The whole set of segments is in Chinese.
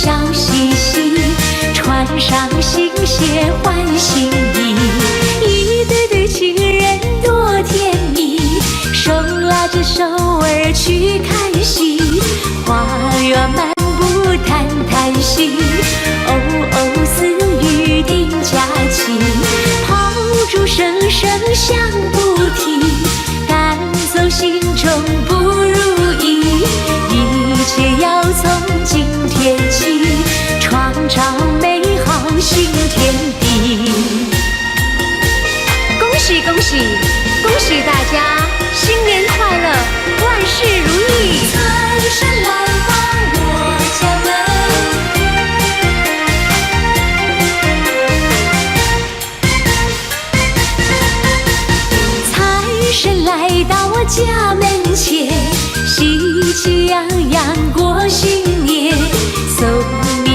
笑嘻嘻，穿上新鞋换新衣，一对对情人多甜蜜，手拉着手儿去看戏，花园漫步谈谈心，哦哦私语定佳期，炮竹声声响不停，赶走心中不如意，一切要从今天起，创造美好新天地。恭喜恭喜恭喜大家，新年快乐，万事如意！财神来访我家门，财神来到我家门前，喜气洋洋过新年，送你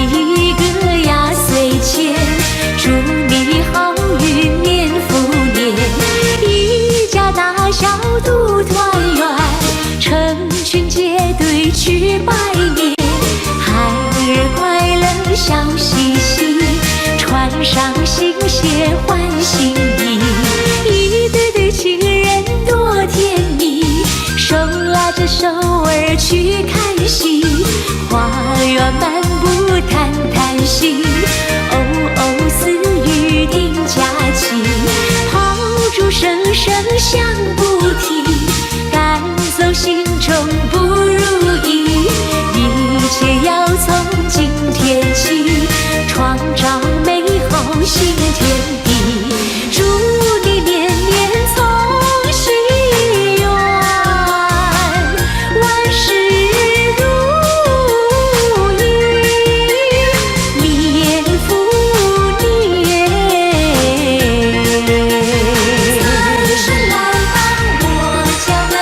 一个压岁钱，祝你好运年复年，一家大小都团圆，成群结队去拜年，孩儿快乐笑嘻嘻，穿上新鞋换新衣，一对对情人多甜蜜，手拉着手儿去看戏，花园漫步谈谈心，哦哦私语定佳期，炮竹声声响不停，赶走心中不如意，一切要从今天起，创造美好新天地，祝你年年从心愿，万事如意，年复年。财神来访我家门，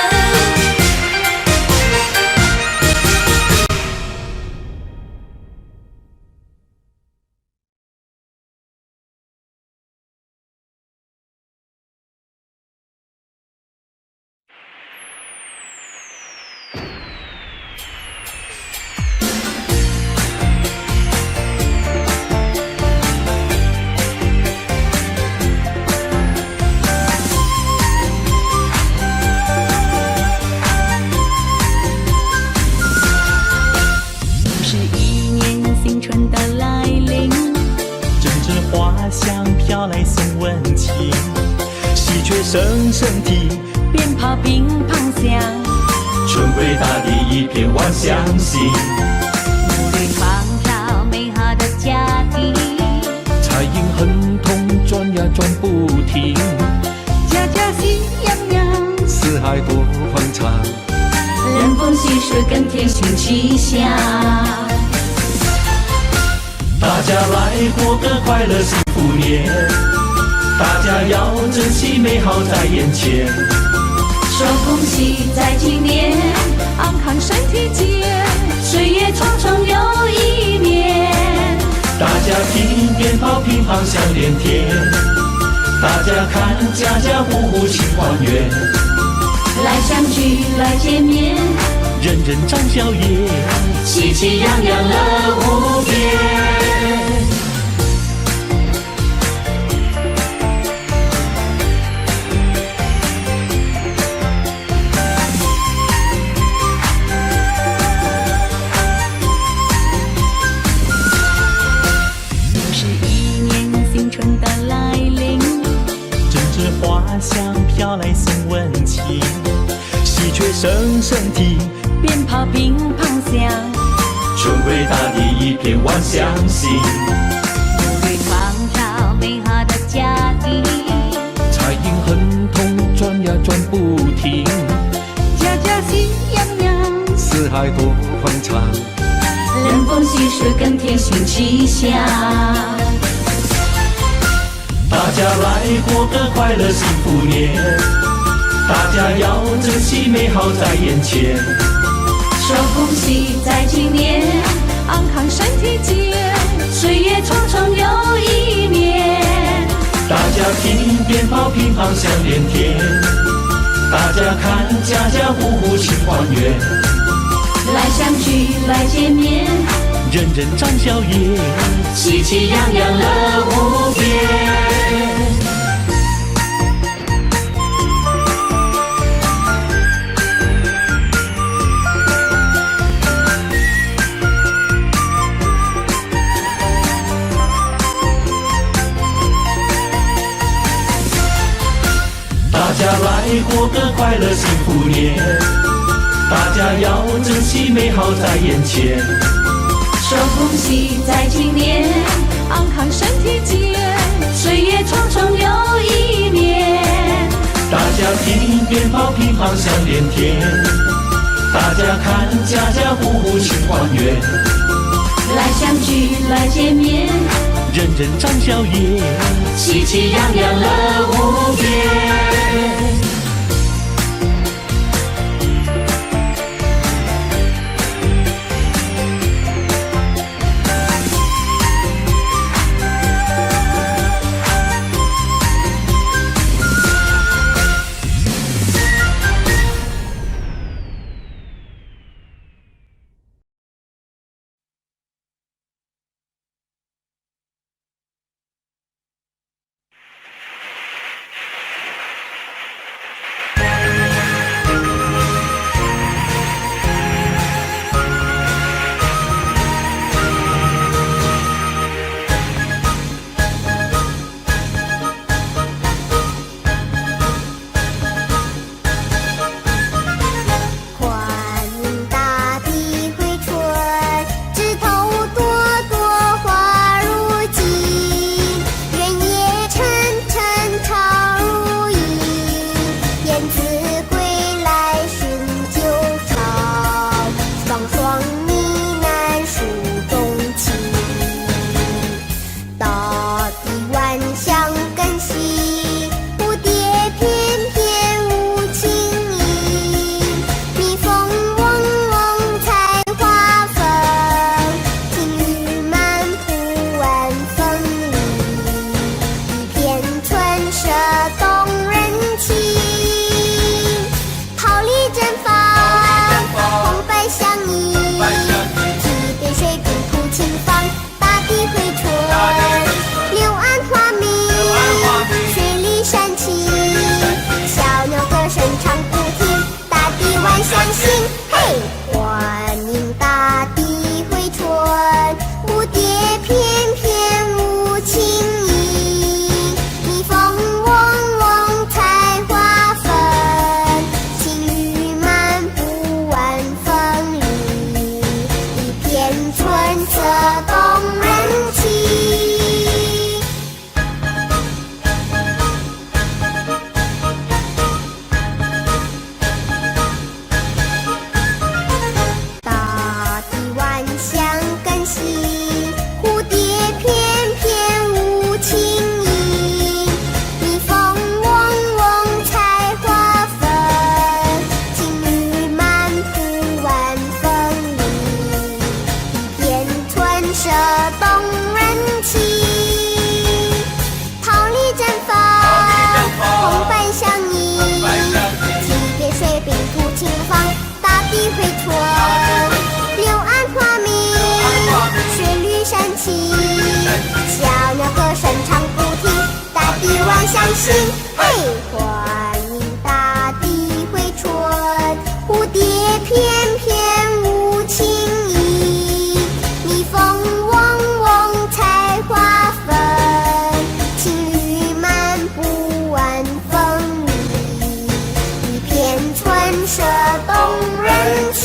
是一年新春的来临，阵阵花香飘来送温情，喜鹊声声啼，鞭炮乒乓响，春归大地一片万象新，努力创造美好的家庭，彩影亨通转呀转不停，家家喜洋洋，四海多欢畅，人逢喜事更添新气象。大家来过个快乐幸福年，大家要珍惜美好在眼前，说恭喜在今年，安康身体健，岁月匆匆又一年。大家听鞭炮乒乓响连天，大家看家家户户庆团圆，来相聚来见面，人人长笑颜，喜气洋洋乐无边。是一年新春的来临，阵阵花香飘来送温情，喜鹊声声啼，鞭炮乒乓响，春归大地一片万象新，努力创造美好的家庭，彩影亨通转呀转不停，家家喜洋洋，四海多欢畅，人逢喜事更添新气象。大家来过个快乐幸福年，大家要珍惜美好在眼前，说恭喜在今年，安康身体健，岁月匆匆又一年。大家听鞭炮乒乓响连天，大家看家家户户庆团圆，来相聚来见面，人人展笑颜，喜气洋洋乐无边。大家来过个快乐幸福年，大家要珍惜美好在眼前。说恭喜在今年，安康身体健，岁月匆匆又一年。大家听鞭炮乒乓响连天，大家看家家户户庆团圆。来相聚来见面，人人展笑颜，喜气洋洋乐无边。相信，嘿，欢迎大地回春，蝴蝶翩翩舞情意，蜜蜂嗡嗡采花粉，情侣漫步晚风里，一片春色动人情。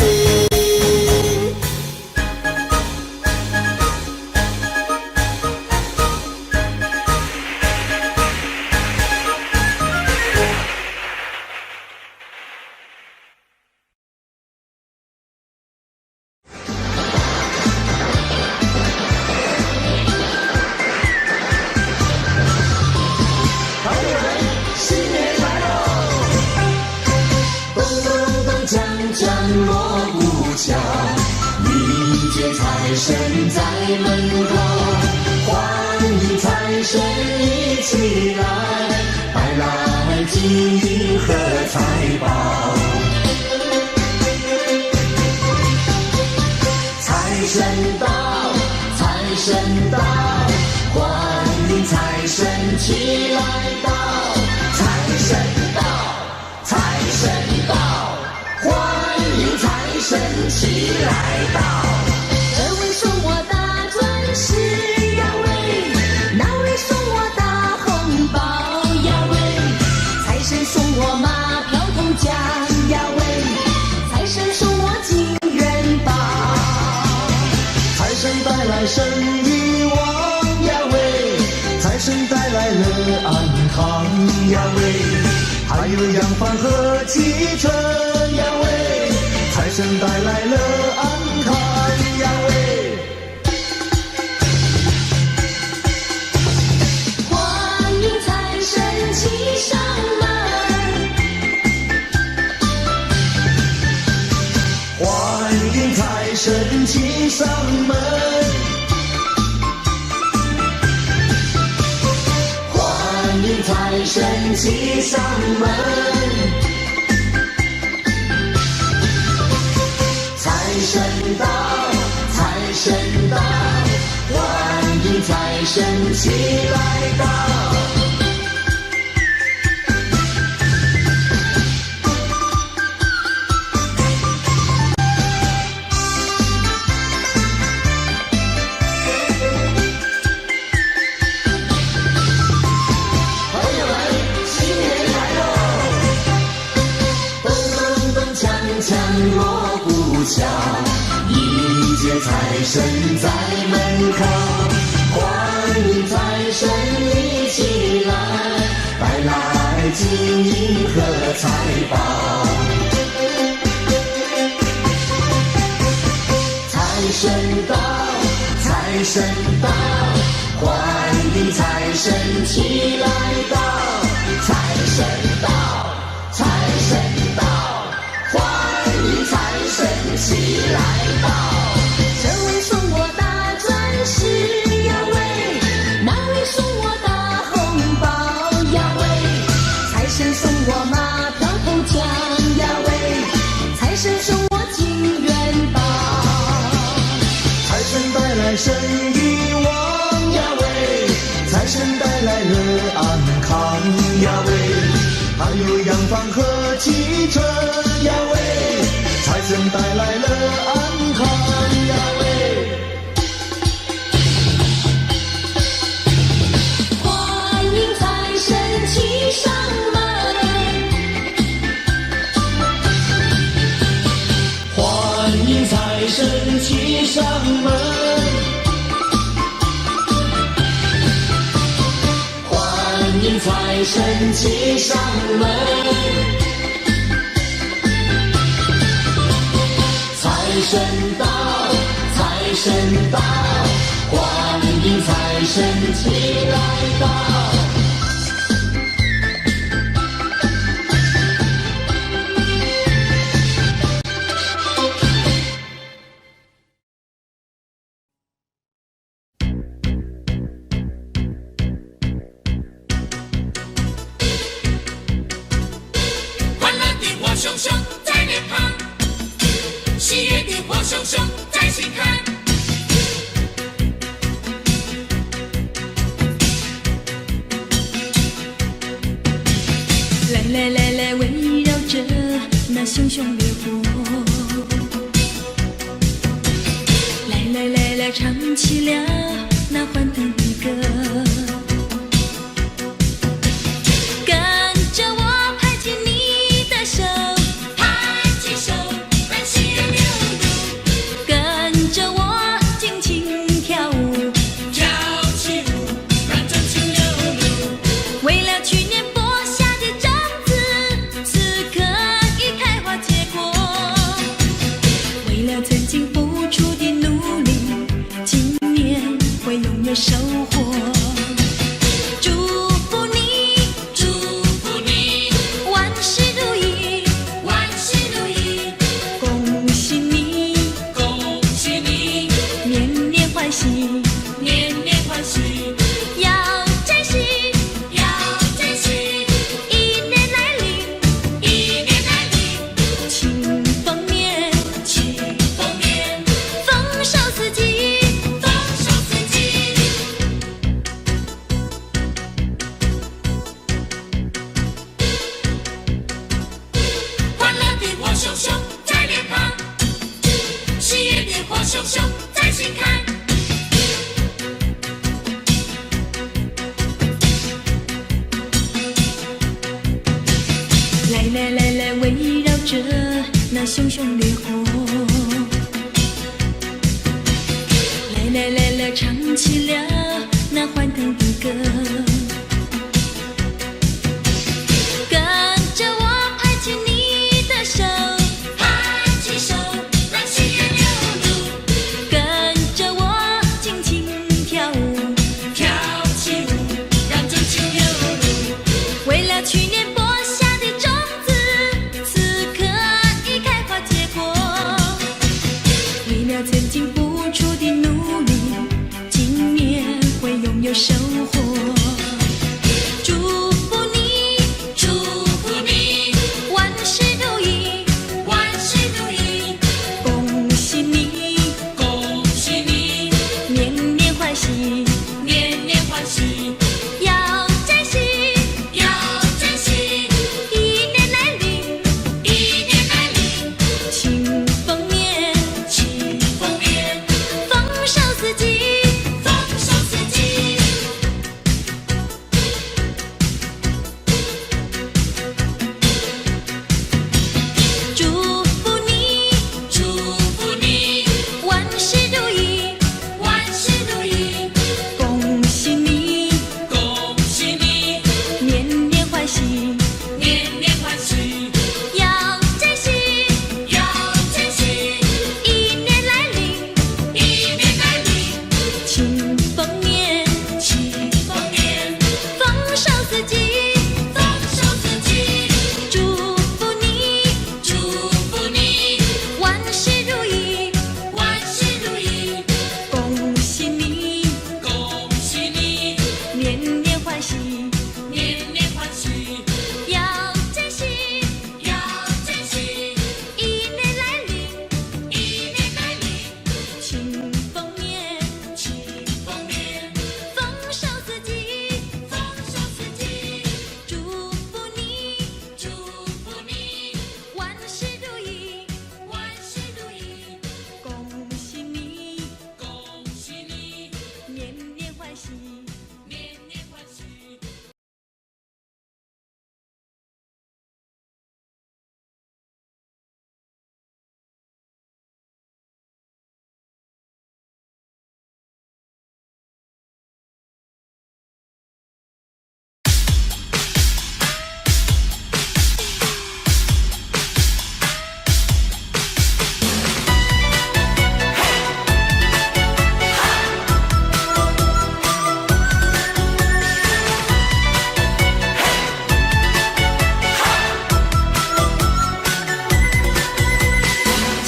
财神在门口，欢迎财神一起来，带来金银和财宝。财神到。神到，欢迎财神起来到，财神到，财神到，欢迎财神起来到。这位送我大钻石呀喂，那位送我大红包呀喂，财神送我马票头奖呀喂，财神送我金元宝，财神带来生意旺呀喂，财神带来了安康呀喂，还有洋房和汽车呀喂，财神带来了安康呀喂。欢迎财神骑上门，欢迎财神骑上门，欢迎财神骑上门，财神到，财神到，欢迎财神起来到。锣鼓敲，迎接财神在门口，欢迎财神一起来，带来金银和财宝。财神到，财神到，欢迎财神起来到，财神到，财神到，欢迎财神起来到。这位送我大钻石呀喂，那位送我大红包呀喂，财神送我马票头奖呀喂，财神送我金元宝，财神带来生意旺呀喂，财神带来了安康呀喂，还有洋房和汽车呀喂，财神带来了安康呀喂。欢迎财神骑上门，欢迎财神骑上门，欢迎财神骑上门，财神到，财神到，欢迎财神起来到。欢乐的火熊熊在脸庞，喜悦的火熊熊在心坎。来来来来，围绕着那熊熊烈火，来来来来，唱起了那欢腾的歌，跟着我拍起你的手，拍起手，让喜悦流露，跟着我尽情跳舞，跳起舞，让真情流露。为了去年播下的种子，此刻已开花结果，为了曾经付出的努力，今年会拥有收获。祝福你，祝福你，万事如意，万事如意，恭喜你，恭喜你，年年欢喜，年年欢喜，要珍惜，要珍惜，一年来临，一年来临，庆丰年，庆丰年，丰收四季，丰收四季。熊熊在心坎。来来来来，围绕着那熊熊烈火。来来来来，唱起了那欢腾的歌。跟着我拍起你的手，拍起手，让喜悦流露。跟着我轻轻跳舞，跳起舞，让真情流露。为了去年播下的种子，此刻已开花结果。为了曾经付出的努力，今年会拥有收获。祝福你，祝福你，万事如意，万事如意，恭喜你，恭喜你，年年欢喜，年年欢喜，要珍惜，要珍惜。一年来临，一年来临，庆丰年，庆丰年，丰收四季。丰收四季。祝福你，祝福你，万事如意，万事如意，恭喜你，恭喜你，年年欢喜，年年欢喜，要珍惜，要珍惜。一年来临，一年来临，庆丰年，庆丰年，丰收四季。丰收四季。祝福你，祝福你，万事如意，万事如意，恭喜你，恭喜你，年年欢喜，年年欢喜，要珍惜，要珍惜。一年来临，一年来临，庆丰年，庆丰年，丰收四季。丰收四季。祝福你，祝福你，万事如意，万事如意，恭喜你，恭喜你，年年欢喜。年年欢喜。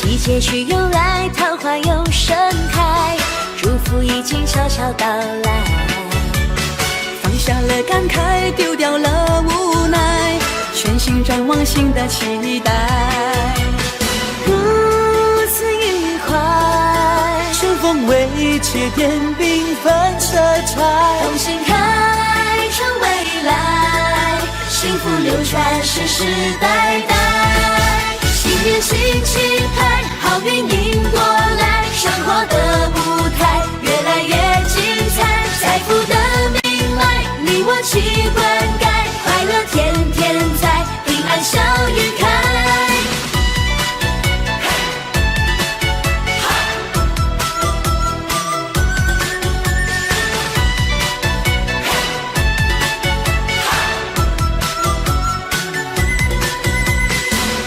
季节去又来，桃花又盛开，祝福已经悄悄到来。放下了感慨，丢掉了无奈，全心展望新的期待。如此愉快，春风为切点缤纷色彩，同心开创未来，幸福流传世世代代。新年新气派，好运迎过来，生活的舞台越来越精彩，财富的命脉，你我齐灌溉，快乐天天在，平安笑颜开。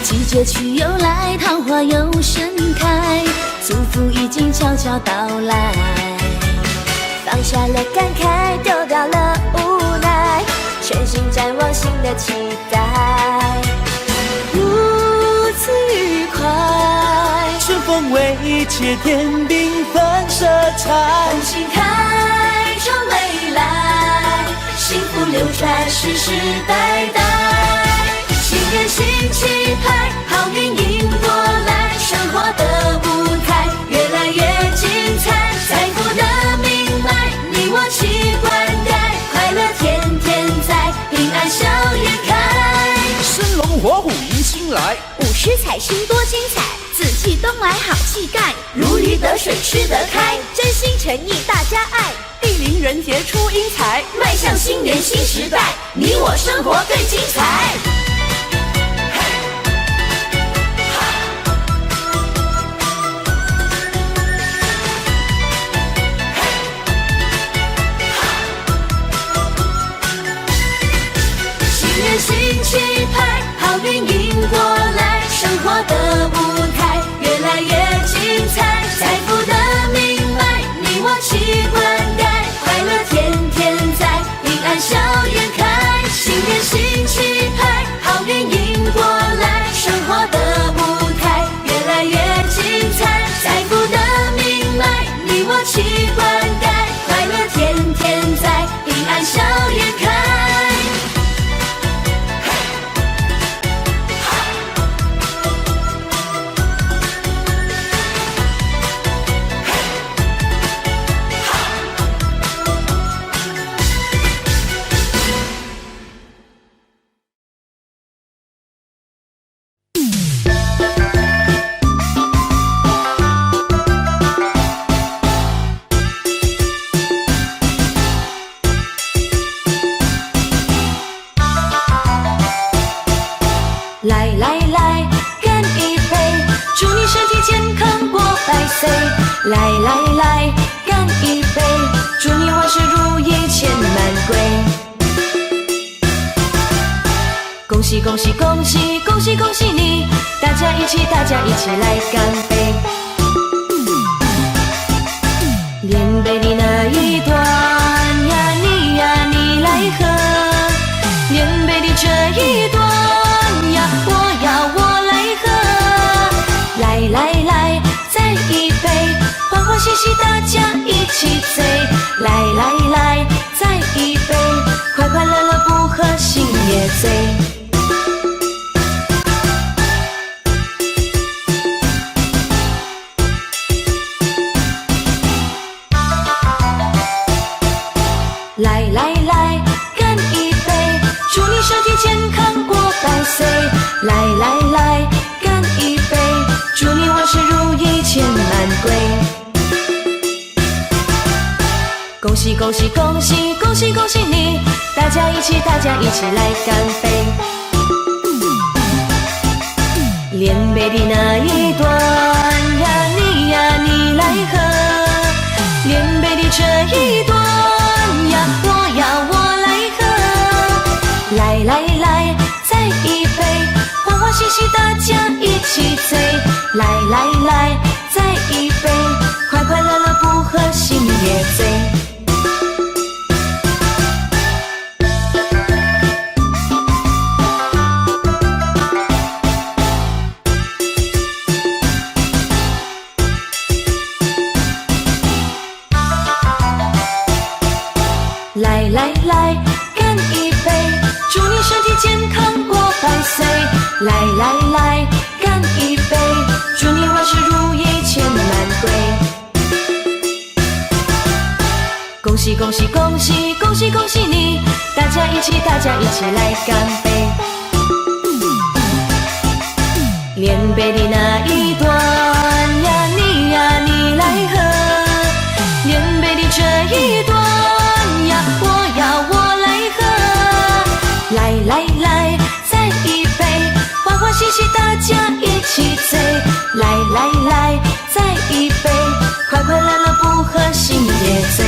季节去又来，桃花又盛开，祝福已经悄悄到来。放下了感慨，丢掉了无奈，全心展望新的期待。如此愉快，春风为切点缤纷色彩，同心开创未来，幸福流传世世代代。新年新气派，好运迎过来，生活的舞台越来越精彩，财富的命脉，你我齐灌溉，快乐天天在，平安笑颜开。生龙活虎迎新来，五十彩星多精彩，紫气东来好气气概，如鱼得水吃得开，真心诚意大家爱，地灵人杰出英才，迈向新年新时代，你我生活更精彩。新年新气派，好运迎过来，生活的舞台越来越精彩，财富的命脉，你我齐灌溉，快乐天天在，平安笑颜开。新年新气派，好运迎过来，生活的舞台越来越精彩，财富的命脉，你我齐灌溉，快乐天天在，平安笑颜开。来来来，干一杯，祝你身体健康过百岁。来来来，干一杯，祝你万事如意钱满柜。恭喜恭喜恭喜恭喜恭喜你，大家一起来干杯。连杯的那一端呀，你来喝，连杯的这一端。我来喝，来来来，再一杯，欢欢喜喜大家一起醉。来来来，再一杯，快快乐乐不喝心也醉。来来来，干一杯，祝你身体健康过百岁。来来来，干一杯，祝你万事如意钱满柜。恭喜恭喜恭喜恭喜恭喜你，大家一起来干杯。连杯的那一端呀，你来喝，连杯的这一端呀，我来喝。来来来，再一杯，欢欢喜喜大家一起醉。来来来，再一杯，快快乐乐不喝心也醉。来来来，干一杯，祝你身体健康过百岁。来来来，干一杯，祝你万事如意钱满柜。恭喜恭喜恭喜恭喜恭喜你，大家一起来干杯。连杯的那一端呀，你来喝，连杯的这一端呀，我来喝。来来来，再一杯，欢欢喜喜大家一起醉。来来来，再一杯，快快乐乐不喝心也醉。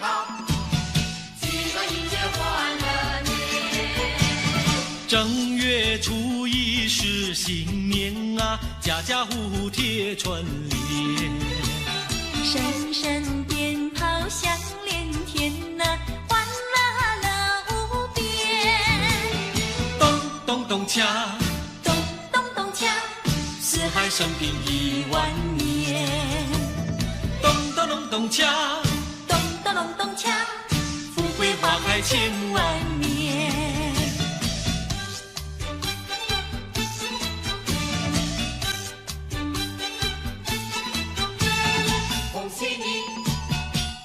好，齐来迎接欢乐年。正月初一是新年啊，家家户户贴春联。声声鞭炮响连天呐，欢乐无边。咚咚咚锵，咚咚咚锵，四海升平10000年。咚咚咚咚锵，咚咚咚咚锵，富贵花开千万年。恭喜你，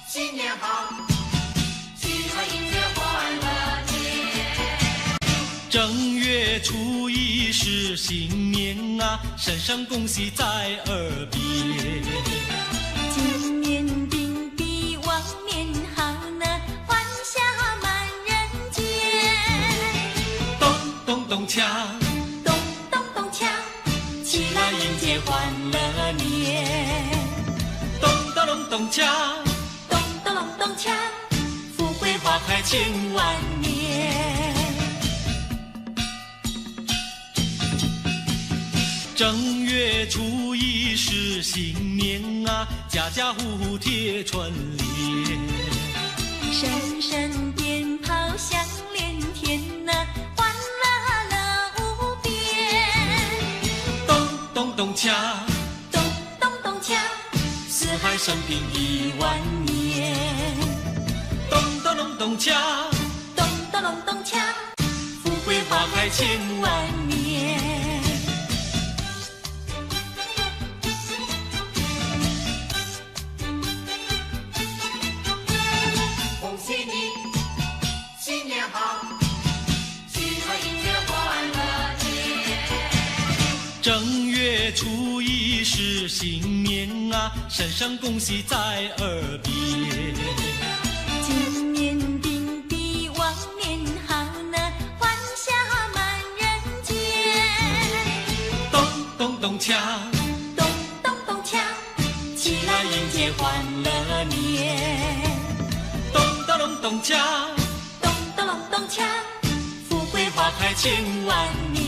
新年好，齐来迎接欢乐年。正月初一是新年啊，声声恭喜在耳边。今年定比往年好呢，欢笑满人间。咚咚咚锵，咚咚咚锵，起来迎接欢乐年。咚咚咚咚锵，咚咚咚咚锵，富贵花开千万年。正月初一是新年啊，家家户户贴春联。声声鞭炮响连天呐，欢乐无边。咚咚咚锵，咚咚咚锵，四海升平10000年。咚咚咚咚锵，咚咚咚咚锵，富贵花开千万年。恭喜你，新年好，齐来迎接欢乐年。正月初一是新年啊，声声恭喜在耳边。今年定比往年好呢，欢笑满人间。咚咚咚锵，咚咚咚锵，起来迎接欢乐年。咚咚咚咚锵，咚咚咚咚锵，富贵花开千万年。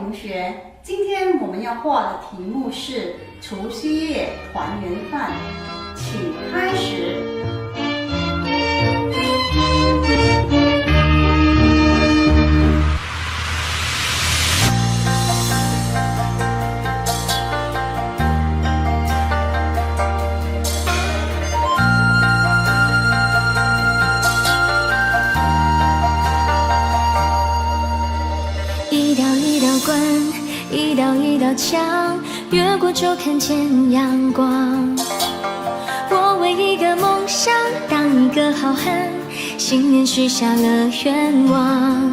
同学，今天我们要画的题目是除夕夜团圆饭，请开始。一道一道墙，越过就看见阳光。我为一个梦想，当一个好汉，新年许下了愿望。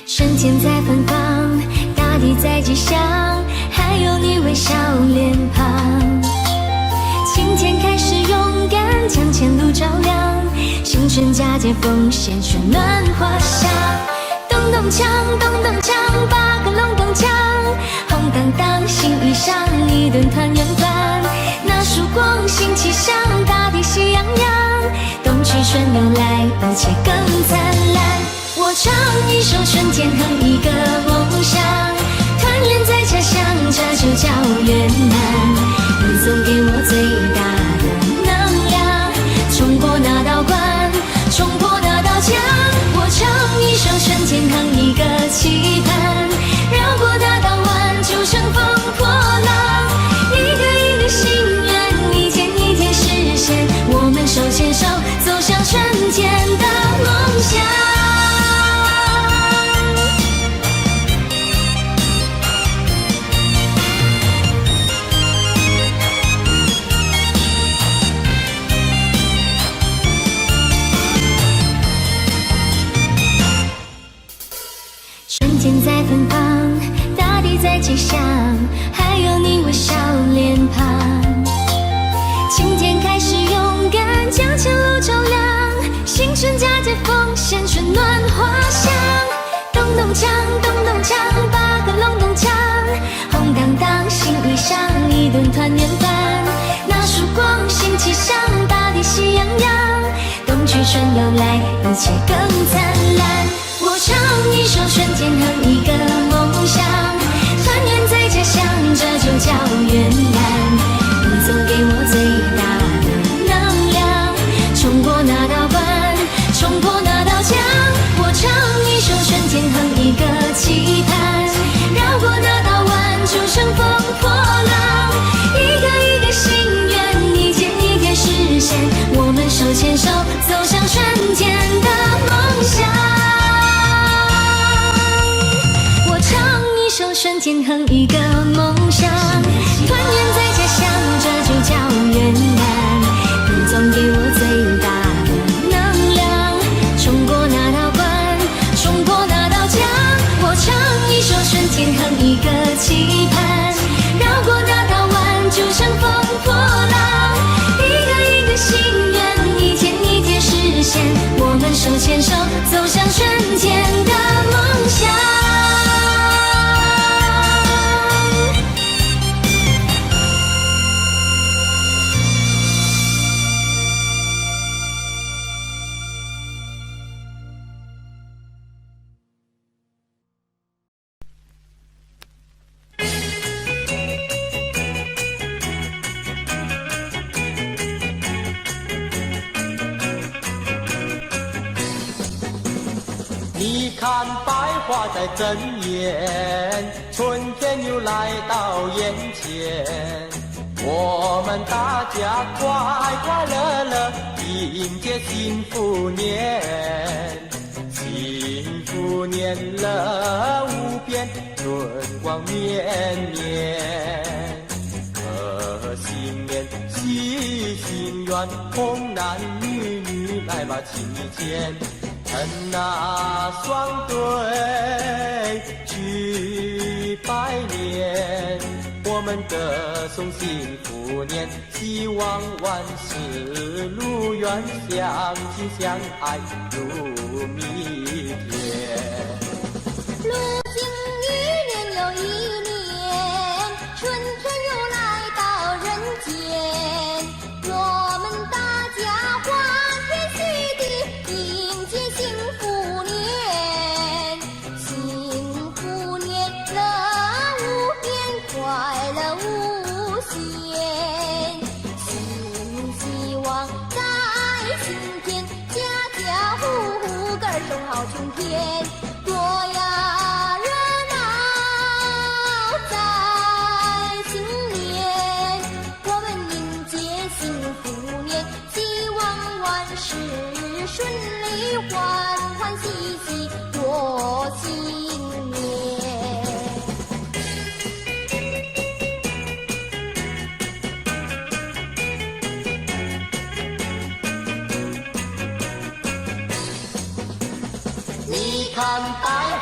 春天在芬芳，大地在吉祥，还有你微笑脸庞。今天开始勇敢，将前路照亮，新春佳节奉献春暖花香。咚咚锵，咚咚锵，八个隆咚锵，红当当新衣裳，一顿团圆饭。那曙光新气象，大地喜洋洋，冬去春又来，一切更灿烂。我唱一首春天，哼一个梦想，团圆在家乡，这就叫圆满。你送给我最大的能量，冲过那道关，冲破那道墙。我唱一首春天，哼一个期盼，绕过大道湾，就乘风破浪。一个一个心愿，一天一天实现，我们手牵手走向春天的梦想。春天在芬芳，大地在吉祥，还有你微笑脸庞。今天开始勇敢，将前路照亮，新春佳节奉献春暖花香。咚咚锵，咚咚锵，八个隆咚锵，红当当新衣裳，一顿团圆饭。那曙光新气象，大地喜洋洋，冬去春又来，一切更灿烂。我唱一首春天，哼一个梦想，团圆在家乡，这就叫圆满。你送给我最大的能量，冲过那道关，冲破那道墙。我唱一首春天，哼一个期盼，绕过那道湾，就乘风破浪。一个一个心愿，一天一天实现，我们手牵手走向春天的梦想。春天哼一个梦想，团圆在家乡，这就叫圆满。你总给我最大的能量，冲过那道关，冲破那道墙。我唱一首春天，哼一个期盼，绕过那道湾，就乘风破浪。一个一个心愿，一天一天实现，我们手牵手走向春天的梦想。你看百花在争艳，春天又来到眼前，我们大家快快乐乐迎接幸福年。幸福年乐无边，春光绵绵。贺新年喜新愿，红男女女来吧齐见。趁那双对去拜年，我们歌颂幸福年，希望万事如愿，相亲相爱如蜜甜。如今一年又一年，春天又来到人间，我们大家欢天喜地迎接幸福年，幸福年乐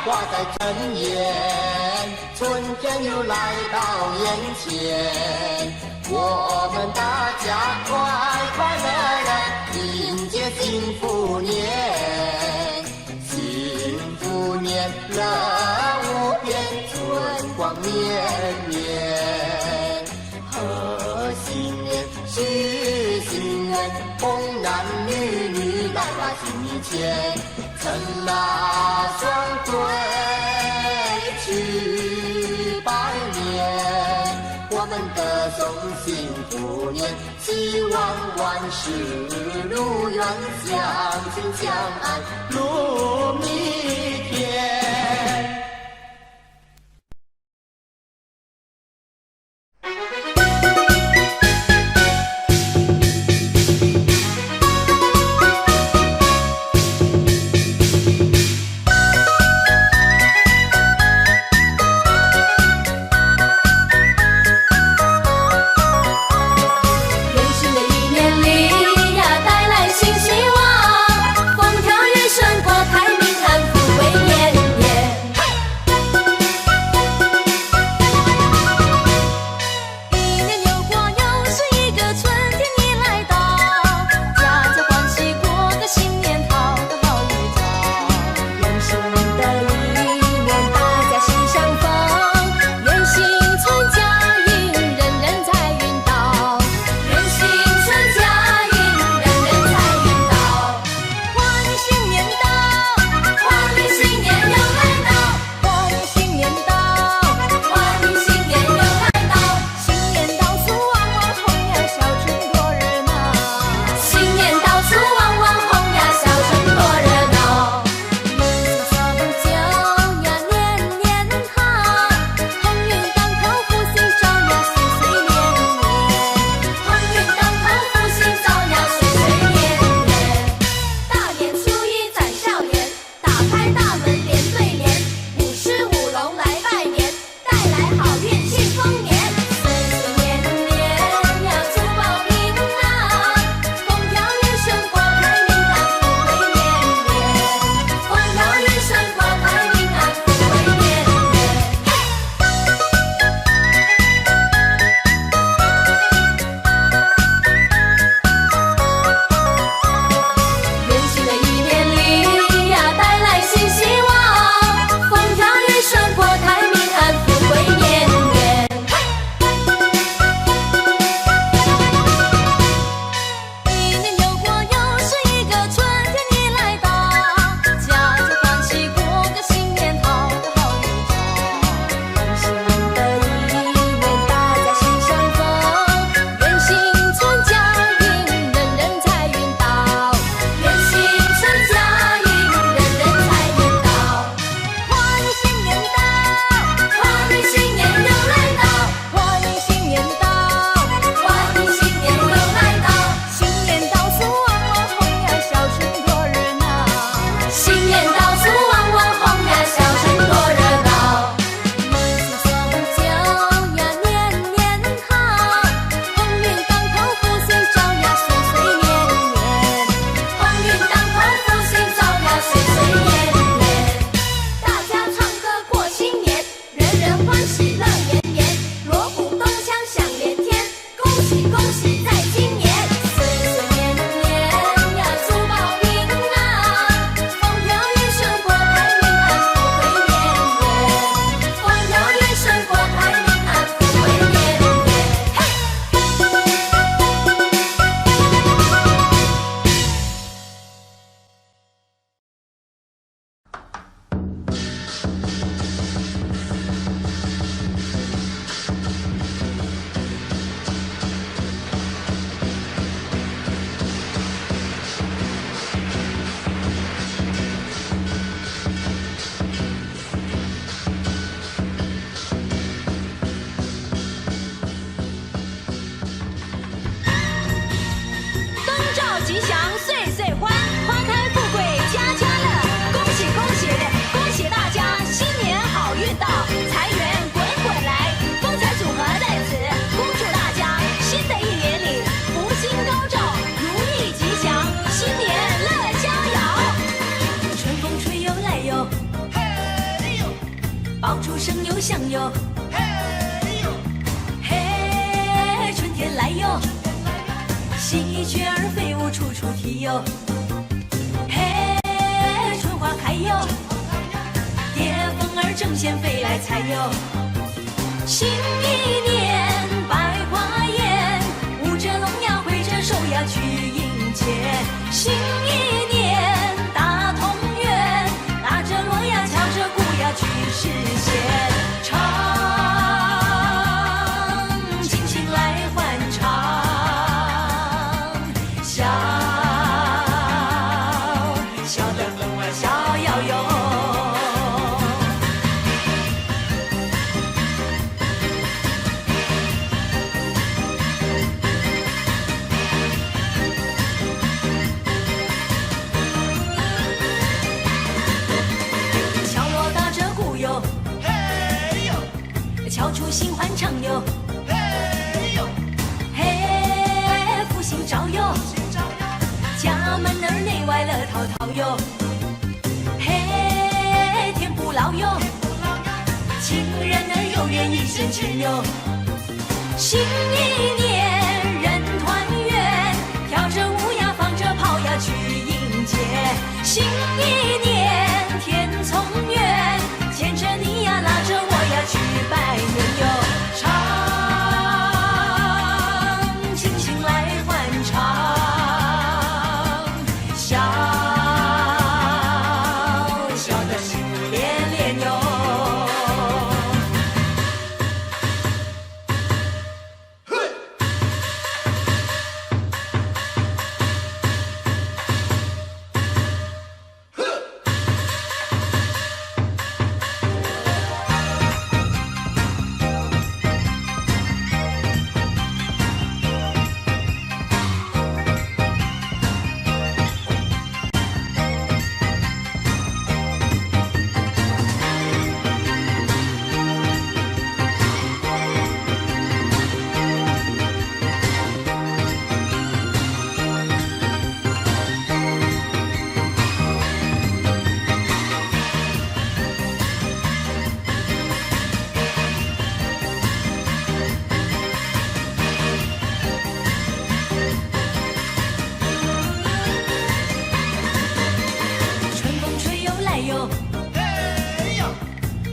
花在正眼，春天又来到眼前，我们大家快快乐乐迎接幸福年，幸福年乐无边，春光绵绵，贺新年许心愿，红男绿女来把心意牵，趁那双对去拜年，我们歌颂幸福年，希望万事如愿，相亲相爱如蜜甜。哟，嘿，春花开哟，蝶蜂儿争先飞来采哟。新一年百花艳，舞着龙呀挥着手呀去迎接。新一年大同园，打着锣呀敲着鼓呀去实现。唱，尽情来欢唱，笑，笑得分外逍遥哟。敲出新欢唱哟，嘿哟，嘿，福星照哟，家门儿内外乐淘淘哟，嘿，天不老哟，情人儿有缘一线牵哟。新一年人团圆，跳着舞呀放着炮呀去迎接。新一年天从远，牵着你呀拉着我呀去拜年哟。唱，尽情来欢唱，笑，笑得幸福连连哟。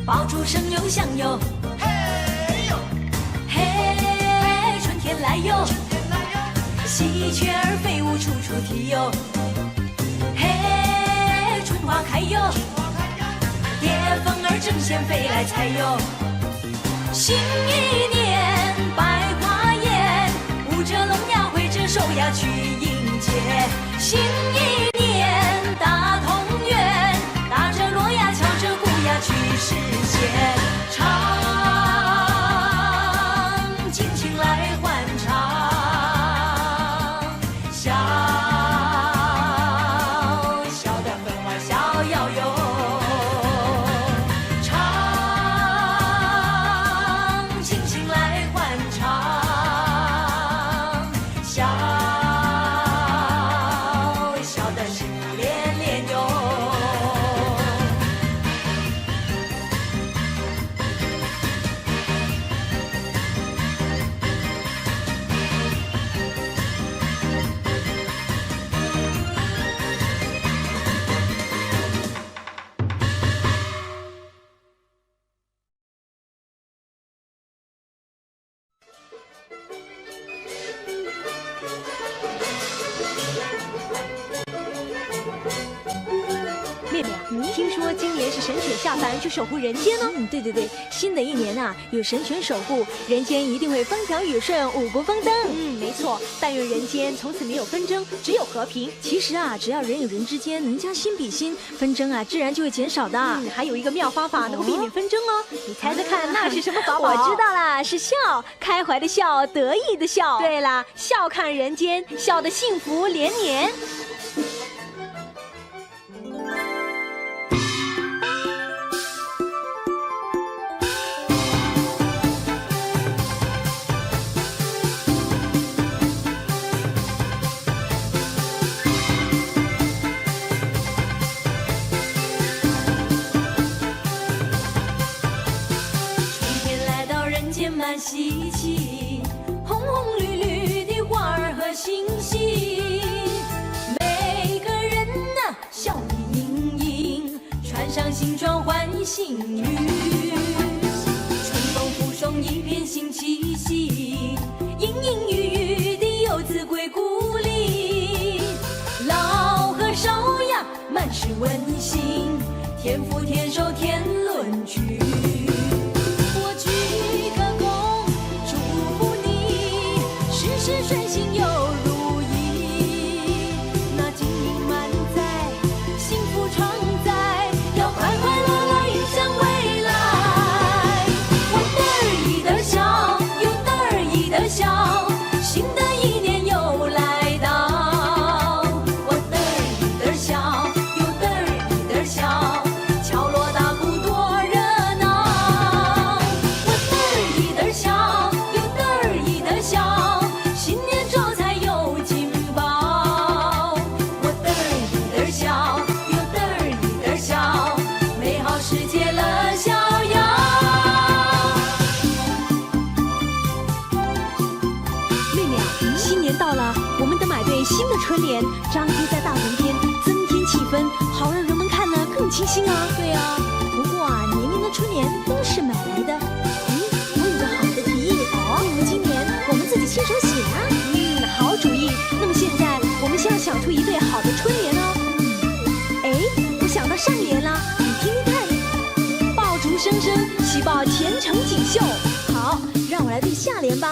爆竹声又响哟，嘿哟，嘿，春天来哟，喜鹊儿飞舞处处啼哟，嘿，春花开哟，蝶蜂儿争先飞来采哟。新一年百花艳，舞着龙呀挥着手呀去迎接。新一年大同园，打着锣呀敲着鼓呀去实现。唱，尽情来欢唱，笑，笑得分外逍遥哟。唱，尽情来欢唱，笑，笑得幸福连连哟。妹妹啊，听说今年是神犬下凡去守护人间呢。对对对，新的一年啊，有神犬守护，人间一定会风调雨顺，五谷丰登。没错，但愿人间从此没有纷争，只有和平。其实啊，只要人与人之间能将心比心，纷争啊，自然就会减少的。还有一个妙方法能够避免纷争哦，你猜猜看，那是什么法宝？我知道啦，是笑，开怀的笑，得意的笑。对啦，笑看人间，笑得幸福连年。满稀奇，红红绿绿的花儿和星星，美穿上新装换新衣，春风附送一片新气息，隐隐约约的游子归故里，老和少呀满是温馨，天福天寿天伦聚。我鞠个躬，祝福你事事顺心又如意，那金银满载，幸福常在，要快快乐乐迎向未来。我嘚儿一嘚儿笑，又嘚儿一嘚儿笑，新的一年又来到。我嘚儿一嘚儿笑，又嘚儿一嘚儿笑，敲锣打鼓多热闹。我嘚儿一嘚儿笑，又嘚儿一嘚儿笑，新年招财又金宝。我嘚儿一嘚儿笑，又嘚儿一嘚儿笑，美好世界乐逍遥。妹妹啊，新年到了，我们得买对新的春联，张贴在大门边，增添气氛，好让人们看了更清新啊。对啊，不过啊，年年的春联都是买来的。我有个好的提议哦，不如今年我们自己亲手写啊。好主意。那么现在我们先要想出一对好的春联哦。我想到上联了，你听听看。爆竹声声，喜报前程锦绣。好，让我来对下联吧。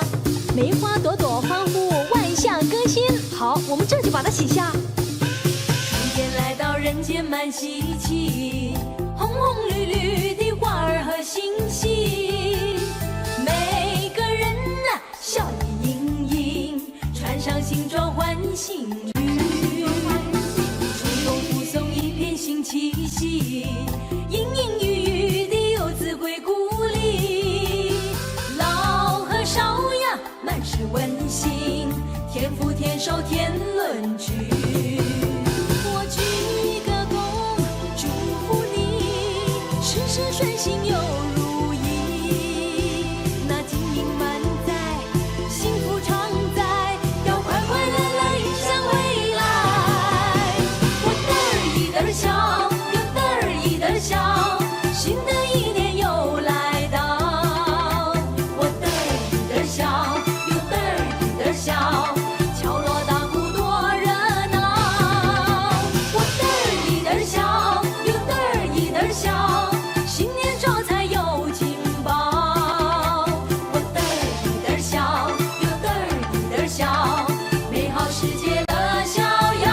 梅花朵朵欢呼，万象更新。好，我们这就把它写下。春天来到，人间满稀奇，红红绿绿的花儿和欣喜，每个人呐笑意盈盈，穿上新装换新衣，春风附送一片新气息，隐隐约约的游子归故里，老和少呀满是温馨，天福天寿天伦聚。我鞠个躬，祝福你事事顺心又如意，那金银满载，幸福常在，要快快乐乐迎向未来。我嘚儿一嘚儿笑，又嘚儿一嘚儿笑，新的一年又来到。我嘚儿一嘚儿笑，又嘚儿一嘚儿笑，敲锣打鼓多热闹。我嘚儿一嘚儿笑，又嘚儿一嘚儿笑，新年招财又金宝。我嘚儿一嘚儿笑，又嘚儿一嘚儿笑，美好世界乐逍遥。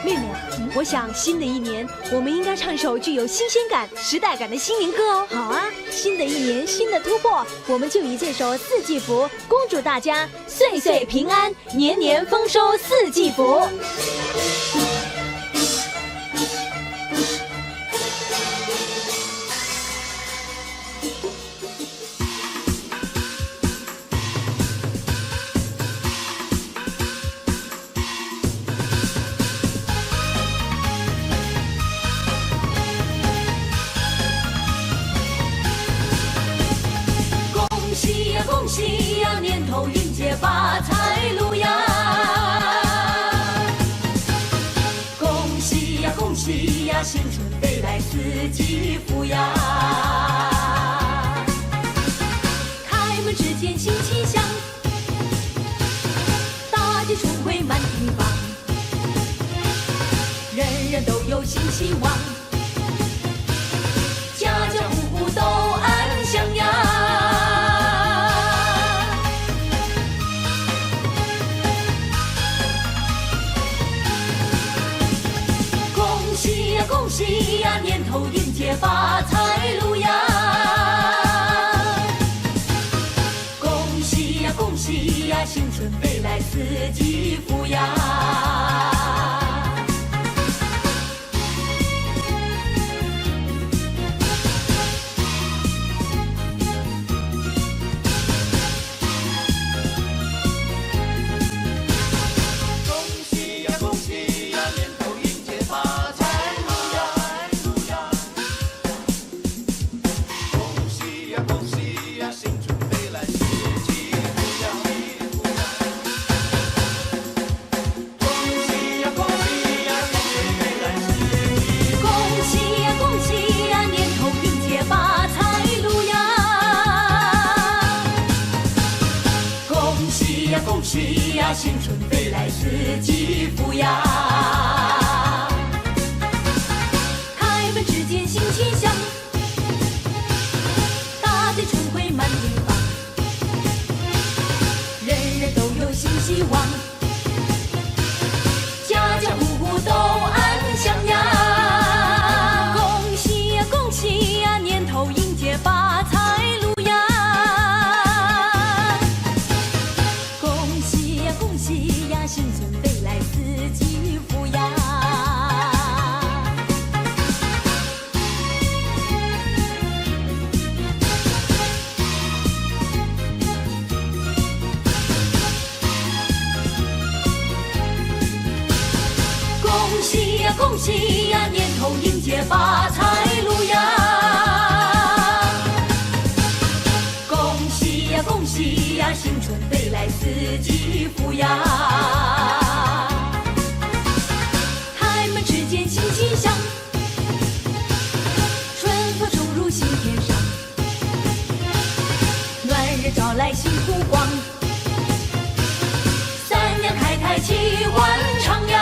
妹妹啊，我想新的一年，我们应该唱一首具有新鲜感、时代感的新年歌哦。好啊，新的一年，新的突破，我们就以这首《四季福》，恭祝大家岁岁平安，年年丰收四季福。恭喜呀恭喜呀，年头运接发财路呀！恭喜呀恭喜呀，新春飞来四季福呀！开门之间新气象，大街春回满地方，人人都有新希望，家家户户都安详呀！恭喜呀，年头运接发财路呀！恭喜呀，恭喜呀，新春飞来四季福呀！恭喜喜呀，新春飞来四季福呀。开门之间新气象，大地春回满地芳，人人都有新希望，家家户户都安详呀。恭喜呀，恭喜呀，年头迎接发财路呀。恭喜呀，恭喜呀，新春飞来四季福呀。恭喜呀，恭喜呀，年头迎接发财路呀。恭喜呀，恭喜呀，新春飞来四季福呀。开门之间新气象，春风冲入心田上，暖日照来新湖光，三娘开台齐欢唱呀。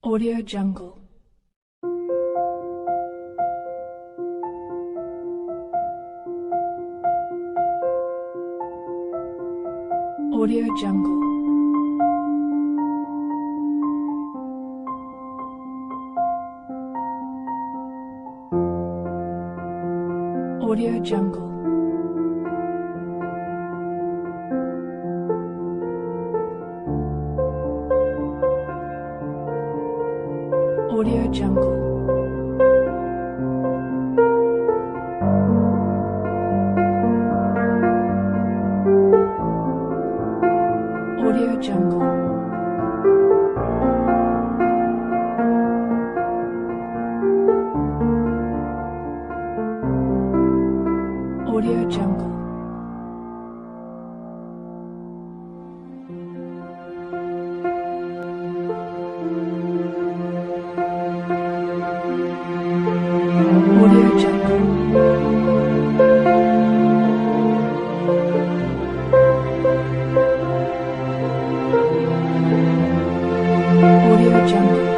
Audio Jungle. Audio Jungle. Audio Jungle. Audio Jungle. Audio Jungle. Audio Jungle. Audio Jungle. Audio Jungle. Audio Jungle.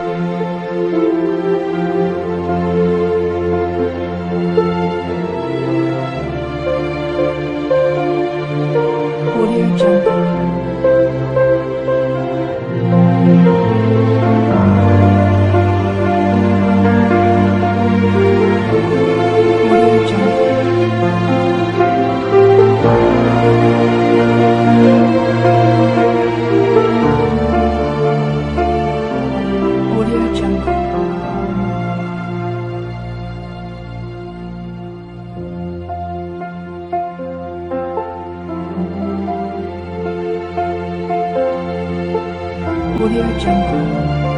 Audio Jungle. Audio Jungle. Audio Jungle.